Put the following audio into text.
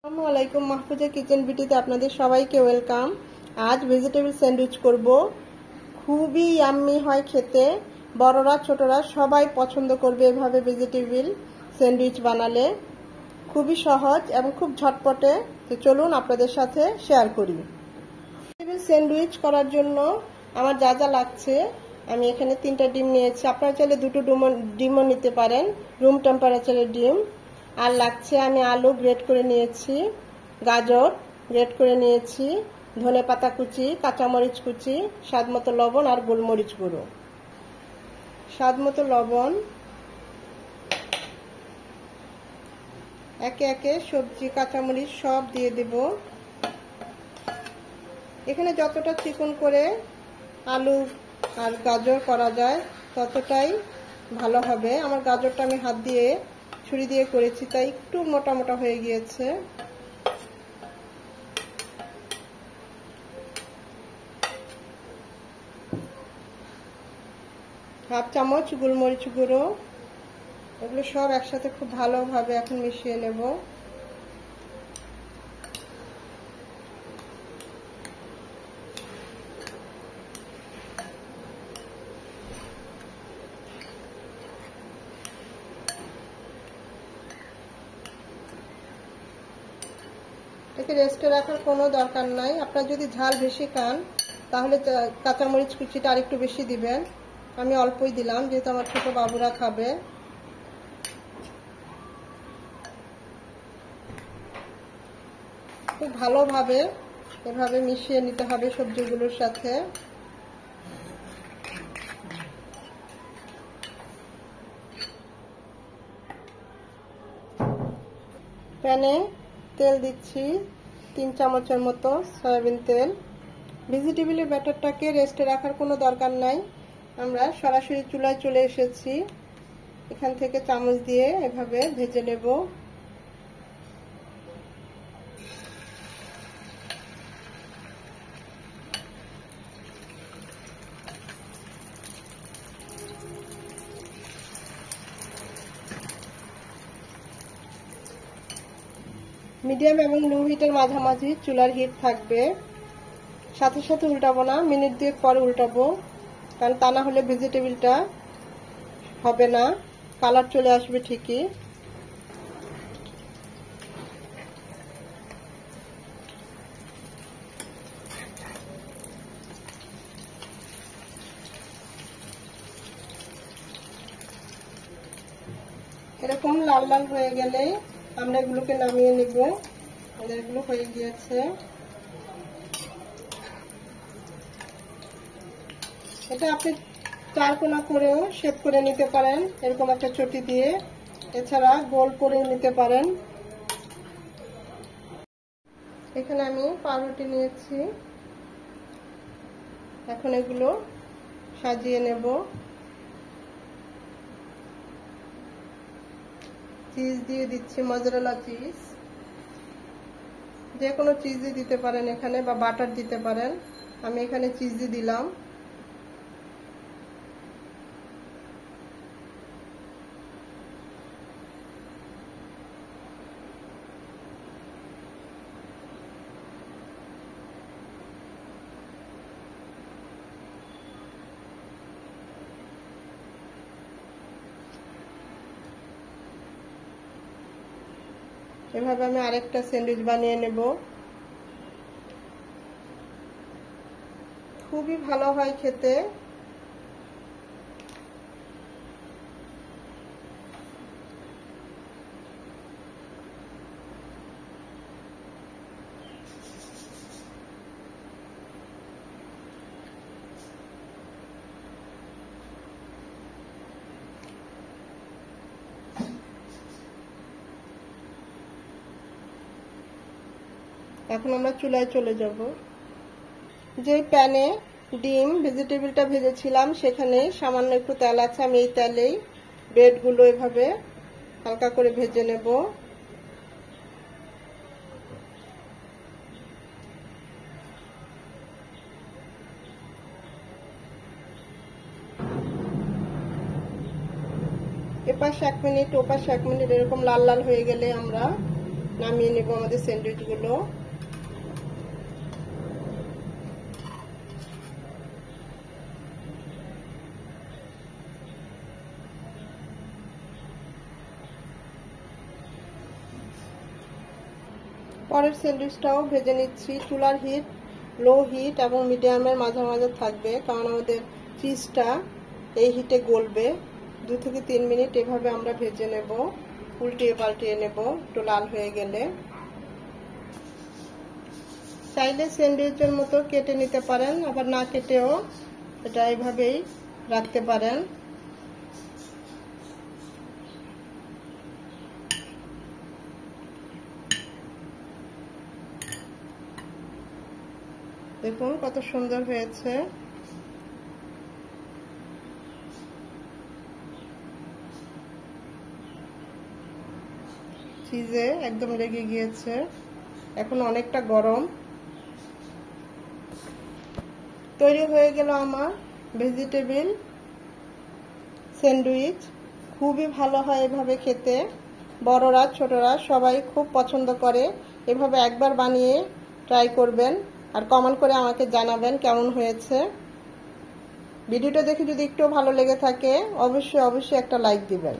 আসসালামু আলাইকুম, মাহফুজা কিচেন বিউটিতে আপনাদের সবাইকে ওয়েলকাম। আজ ভেজিটেবল স্যান্ডউইচ করব। খুবই ইয়াম্মি হয় খেতে, বড়রা ছোটরা সবাই পছন্দ করবে এভাবে ভেজিটেবল স্যান্ডউইচ বানালে। খুবই সহজ এবং খুব ঝটপটে। তো চলুন আপনাদের সাথে শেয়ার করি। ভেজিটেবল স্যান্ডউইচ করার জন্য আমার যা যা লাগছে, আমি এখানে 3টা ডিম নিয়েছি। আপনারা চাইলে 2টো ডিমও নিতে পারেন, রুম টেম্পারেচারের ডিম। আর লাগছে, আমি আলু গ্রেট করে নিয়েছি, গাজর গ্রেট করে নিয়েছি, ধনেপাতা কুচি, কাঁচামরিচ কুচি, স্বাদমতো লবণ আর গোলমরিচ গুঁড়ো। স্বাদমতো লবণ। একে একে সবজি কাঁচামরিচ সব দিয়ে দেব। এখানে যতটা চিকন করে আলু আর গাজর করা যায় ততটাই ভালো হবে। আমার গাজরটা আমি হাত দিয়ে ছুরি দিয়ে করেছি, তাই একটু মোটা মোটা হয়ে গিয়েছে। হাফ চামচ গোলমরিচ গুঁড়ো। এগুলো সব একসাথে খুব ভালোভাবে এখন মিশিয়ে নেব। একে রেস্টে রাখার কোনো দরকার নাই। আপনারা যদি ঝাল বেশি খান তাহলে কাঁচামরিচ কুচিটা আরেকটু বেশি দিবেন। আমি অল্পই দিলাম, যেহেতু আমার ছোট বাবুরা খাবে। খুব ভালোভাবে এভাবে মিশিয়ে নিতে হবে সবজিগুলোর সাথে। প্যানে তেল দিচ্ছি 3 চামচের মতো সয়াবিন তেল। ভেজিটেবলের ব্যাটারটাকে রেস্টে রাখার কোনো দরকার নাই, আমরা সরাসরি চুলায় চলে এসেছি। এখান থেকে চামচ দিয়ে এভাবে ভেজে নেব। মিডিয়াম এবং লো হিটের মাঝামাঝি চুলার হিট থাকবে। সাথে সাথে উল্টাবো না, মিনিট 2 পরে উল্টাবো, কারণ তা না হলে ভেজিটেবলটা হবে না, কালার চলে আসবে ঠিকই। এরকম লাল লাল হয়ে গেলে আমরা এগুলোকে নামিয়ে নিব। এগুলো হয়ে গিয়েছে। এটা আপনি চারকোনা করেও শেপ করে নিতে পারেন, এরকম একটা চটি দিয়ে। এছাড়া গোল করে নিতে পারেন। এখানে আমি পাউরুটি নিয়েছি, এখন এগুলো সাজিয়ে নেব। চিজ দিয়ে দিচ্ছি, মজরেলা চিজ। যে কোনো চিজই দিতে পারেন এখানে, বা বাটার দিতে পারেন। আমি এখানে চিজই দিলাম। এভাবে আমি আরেকটা স্যান্ডউইচ বানিয়ে নেব। খুবই ভালো হয় খেতে। এখন আমরা চুলায় চলে যাব। যে প্যানে ডিম ভেজিটেবলটা ভেজেছিলাম সেখানে সামান্য একটু তেল আছে, আমি এই তেলেই ব্রেডগুলো এভাবে হালকা করে ভেজে নেব। এপাশ 1 মিনিট ওপাশ 1 মিনিট এরকম লাল লাল হয়ে গেলে আমরা নামিয়ে নেব আমাদের স্যান্ডউইচগুলো। পরের স্যান্ডউইচটাও ভেজে নিচ্ছি। চুলার হিট লো হিট এবং মিডিয়ামের মাঝামাঝি থাকবে, কারণ আমাদের চিজটা এই হিটে গলবে। 2 থেকে 3 মিনিট এভাবে আমরা ভেজে নেব, উল্টিয়ে পাল্টিয়ে নেব একটু লাল হয়ে গেলে। চাইলে স্যান্ডউইচের মতো কেটে নিতে পারেন, আবার না কেটেও এটা এইভাবেই রাখতে পারেন। দেখুন কত সুন্দর হয়েছে। চিজে একদম লেগে গিয়েছে, এখন অনেকটা গরম। তৈরি হয়ে গেল আমার ভেজিটেবল স্যান্ডউইচ। খুবই ভালো হয় এভাবে খেতে, বড়রা ছোটরা সবাই খুব পছন্দ করে। এভাবে একবার বানিয়ে ট্রাই করবেন আর কমেন্ট করে আমাকে জানাবেন কেমন হয়েছে। ভিডিওটা দেখে যদি একটু ভালো লেগে থাকে অবশ্যই একটা লাইক দিবেন।